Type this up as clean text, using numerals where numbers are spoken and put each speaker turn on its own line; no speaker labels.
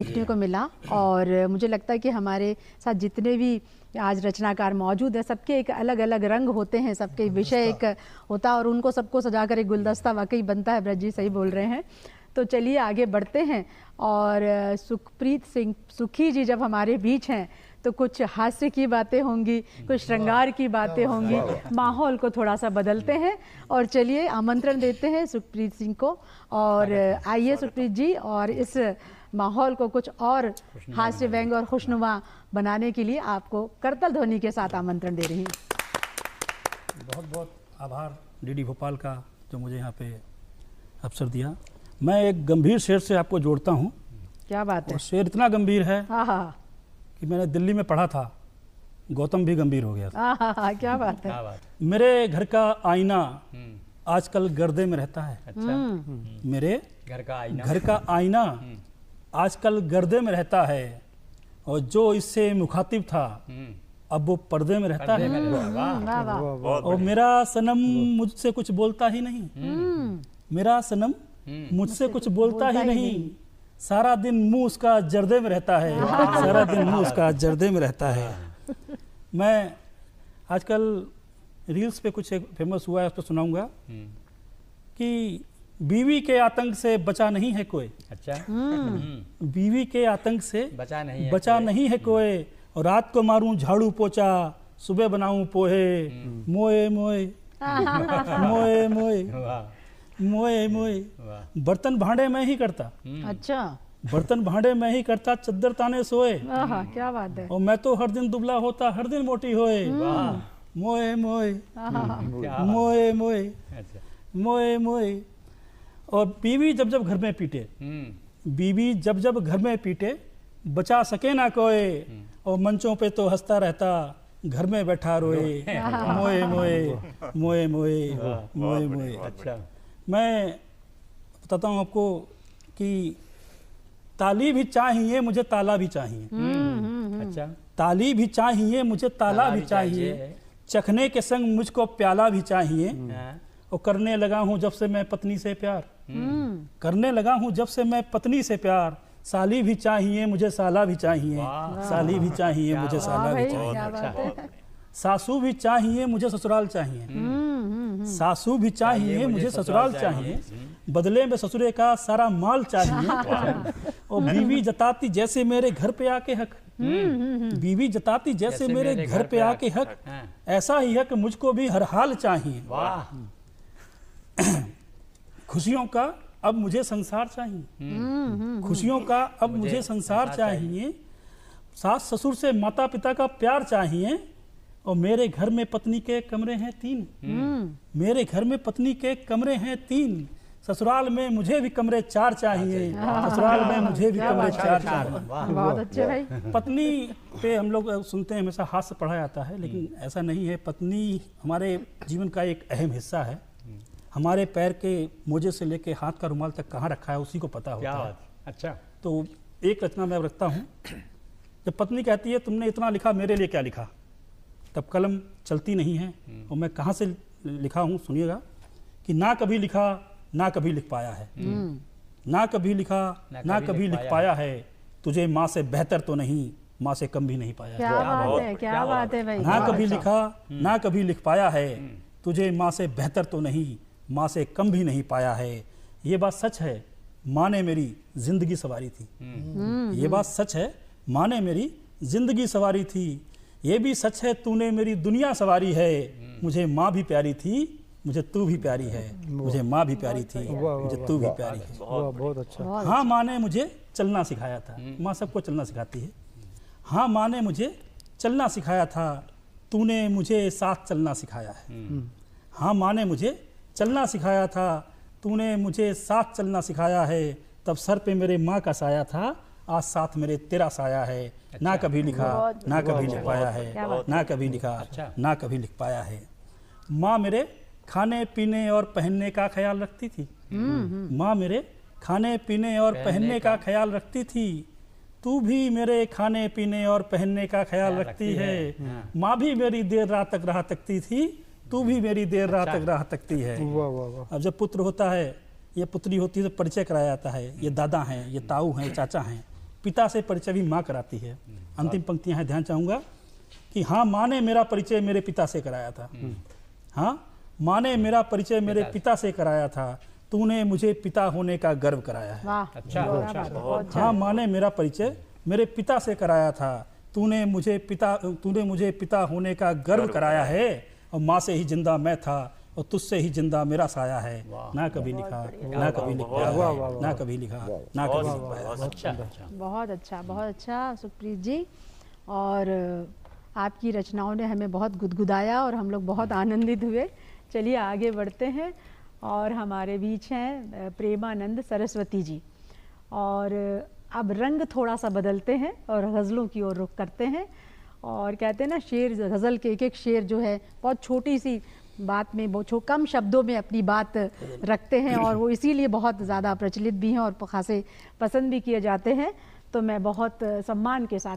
देखने को मिला। और मुझे लगता है कि हमारे साथ जितने भी आज रचनाकार मौजूद है, सबके एक अलग अलग रंग होते हैं, सबके विषय एक होता है और उनको सबको सजाकर एक गुलदस्ता वाकई बनता है। ब्रज जी सही बोल रहे हैं। तो चलिए आगे बढ़ते हैं। और सुखप्रीत सिंह सुखी जी जब हमारे बीच हैं तो कुछ हास्य की बातें होंगी, कुछ श्रृंगार की बातें होंगी। माहौल को थोड़ा सा बदलते हैं और चलिए आमंत्रण देते हैं सुखप्रीत सिंह को। और आइए सुखप्रीत जी, और इस माहौल को कुछ और हास्य व्यंग और खुशनुमा बनाने के लिए आपको करतल ध्वनि के साथ आमंत्रण दे रही हूँ।
बहुत बहुत आभार डीडी भोपाल का जो मुझे यहाँ पे अवसर दिया। मैं एक गंभीर शेर से आपको जोड़ता हूँ।
क्या बात है।
शेर इतना गंभीर है
हाँ,
कि मैंने दिल्ली में पढ़ा था, गौतम भी गंभीर हो गया था।
हाँ, क्या बात है।
मेरे घर का आईना आजकल गर्दे में रहता है।
अच्छा।
मेरे
घर का आईना
आजकल गर्दे में रहता है, और जो इससे मुखातिब था अब वो पर्दे में रहता है।
वाह वाह।
और मेरा सनम मुझसे कुछ बोलता ही नहीं। मेरा सनम मुझसे कुछ बोलता ही नहीं। सारा दिन मुंह उसका जर्दे में रहता है। सारा दिन मुंह उसका जर्दे में रहता है। मैं आजकल रील्स पे कुछ एक फेमस हुआ है, उस पर सुनाऊंगा कि बीवी के आतंक से बचा नहीं है कोई।
अच्छा।
बीवी के आतंक से
बचा नहीं है
कोई। और रात को मारूं झाड़ू पोछा, सुबह बनाऊं पोहे। मोए मोए मोए मोए मोए मोए। बर्तन भांडे मैं ही करता।
अच्छा।
बर्तन भांडे मैं ही करता, चद्दर ताने सोए।
क्या बात है।
और मैं तो हर दिन दुबला होता, हर दिन मोटी होए। मोए मोए मोए मोए मोए मोए। और बीवी जब जब घर में पीटे, बीवी जब जब घर में पीटे, बचा सके ना कोई। और मंचों पे तो हंसता रहता, घर में बैठा रोए। मोए मोए मोए मोए मोए मोए।
अच्छा।
मैं बताता हूँ आपको कि ताली भी चाहिए मुझे, ताला भी चाहिए।
अच्छा।
ताली भी चाहिए मुझे, ताला भी चाहिए। चखने के संग मुझको प्याला भी चाहिए। और करने लगा हूँ जब से मैं पत्नी से प्यार। करने लगा हूँ जब से मैं पत्नी से प्यार। साली भी चाहिए मुझे, साला भी चाहिए। साली भी चाहिए मुझे, साला भी चाहिए। सासू भी चाहिए मुझे, ससुराल चाहिए। सासू भी चाहिए मुझे, ससुराल चाहिए। बदले में ससुरे का सारा माल चाहिए। और बीवी जताती जैसे मेरे घर पे आके हक। बीवी जताती जैसे मेरे घर पे आके हक। ऐसा ही हक मुझको भी हर हाल चाहिए। खुशियों का अब मुझे संसार चाहिए। खुशियों का अब मुझे संसार चाहिए। सास ससुर से माता पिता का प्यार चाहिए। और मेरे घर में पत्नी के कमरे हैं 3। मेरे घर में पत्नी के कमरे हैं 3। ससुराल में मुझे भी कमरे 4 चाहिए। ससुराल में मुझे भी कमरे 4 चाहिए।
बहुत अच्छे भाई।
पत्नी पे हम लोग सुनते हैं हमेशा हास्य पढ़ा जाता है, लेकिन ऐसा नहीं है। पत्नी हमारे जीवन का एक अहम हिस्सा है। हमारे पैर के मोजे से लेके हाथ का रुमाल तक कहाँ रखा है उसी को पता होता है।
अच्छा।
तो एक रचना मैं रखता हूँ। जब पत्नी कहती है तुमने इतना लिखा, मेरे लिए क्या लिखा, तब कलम चलती नहीं है। और मैं कहाँ से लिखा हूँ सुनिएगा कि ना कभी लिखा ना कभी लिख पाया है। ना कभी लिखा ना कभी लिख पाया है। तुझे माँ से बेहतर तो नहीं, माँ से कम भी नहीं पाया।
क्या बात है, क्या बात है भाई।
ना कभी लिखा ना कभी लिख पाया है। तुझे माँ से बेहतर तो नहीं, माँ से कम भी नहीं पाया है। ये बात सच है, माँ ने मेरी जिंदगी सवारी थी। ये बात सच है, माँ ने मेरी जिंदगी सवारी थी। ये भी सच है, तूने मेरी दुनिया सवारी है। मुझे माँ भी प्यारी थी, मुझे तू भी प्यारी है। मुझे माँ भी प्यारी थी, मुझे तू भी प्यारी है।
बहुत अच्छा।
हाँ, माँ ने मुझे चलना सिखाया था। माँ सबको चलना सिखाती है। हाँ, माँ ने मुझे चलना सिखाया था, तूने मुझे साथ चलना सिखाया है। हाँ, माँ ने मुझे चलना सिखाया था, तूने मुझे साथ चलना सिखाया है। तब सर पे मेरे माँ का साया था, आज साथ मेरे तेरा साया है। ना कभी लिखा ना कभी लिख पाया है। ना कभी लिखा ना कभी लिख पाया है। माँ मेरे खाने पीने और पहनने का ख्याल रखती थी। माँ मेरे खाने पीने और पहनने का ख्याल रखती थी। तू भी मेरे खाने पीने और पहनने का ख्याल रखती है। माँ भी मेरी देर रात तक राह तकती थी, तू भी मेरी देर रात तक राह तकती है। अब जब पुत्र होता है, ये पुत्री होती है तो परिचय कराया जाता है। ये दादा हैं, ये ताऊ हैं, चाचा हैं। पिता से परिचय भी माँ कराती है। अंतिम पंक्तियां हैं, ध्यान चाहूँगा कि हाँ माँ ने मेरा परिचय मेरे पिता से कराया था। हाँ माँ ने मेरा परिचय मेरे पिता से कराया था, तूने मुझे पिता होने का गर्व कराया है।
वाह,
अच्छा,
बहुत
अच्छा,
अच्छा, बहुत अच्छा।
हाँ माँ ने मेरा परिचय मेरे पिता से कराया था, तूने मुझे पिता होने का गर्व कराया है। और माँ से ही जिंदा मैं था और तुझसे ही जिंदा मेरा साया है। ना कभी लिखा, ना कभी लिखा, ना कभी लिखा, ना कभी लिखा।
अच्छा, अच्छा।
बहुत अच्छा, बहुत अच्छा सुखप्रीत जी। और आपकी रचनाओं ने हमें बहुत गुदगुदाया और हम लोग बहुत आनंदित हुए। चलिए आगे बढ़ते हैं और हमारे बीच हैं प्रेमानंद सरस्वती जी। और अब रंग थोड़ा सा बदलते हैं और गज़लों की ओर रुख करते हैं। और कहते हैं ना, शेर गज़ल के एक एक शेर जो है बहुत छोटी सी बात में, बहुत कम शब्दों में अपनी बात रखते हैं और वो इसीलिए बहुत ज़्यादा प्रचलित भी हैं और खासे पसंद भी किए जाते हैं। तो मैं बहुत सम्मान के साथ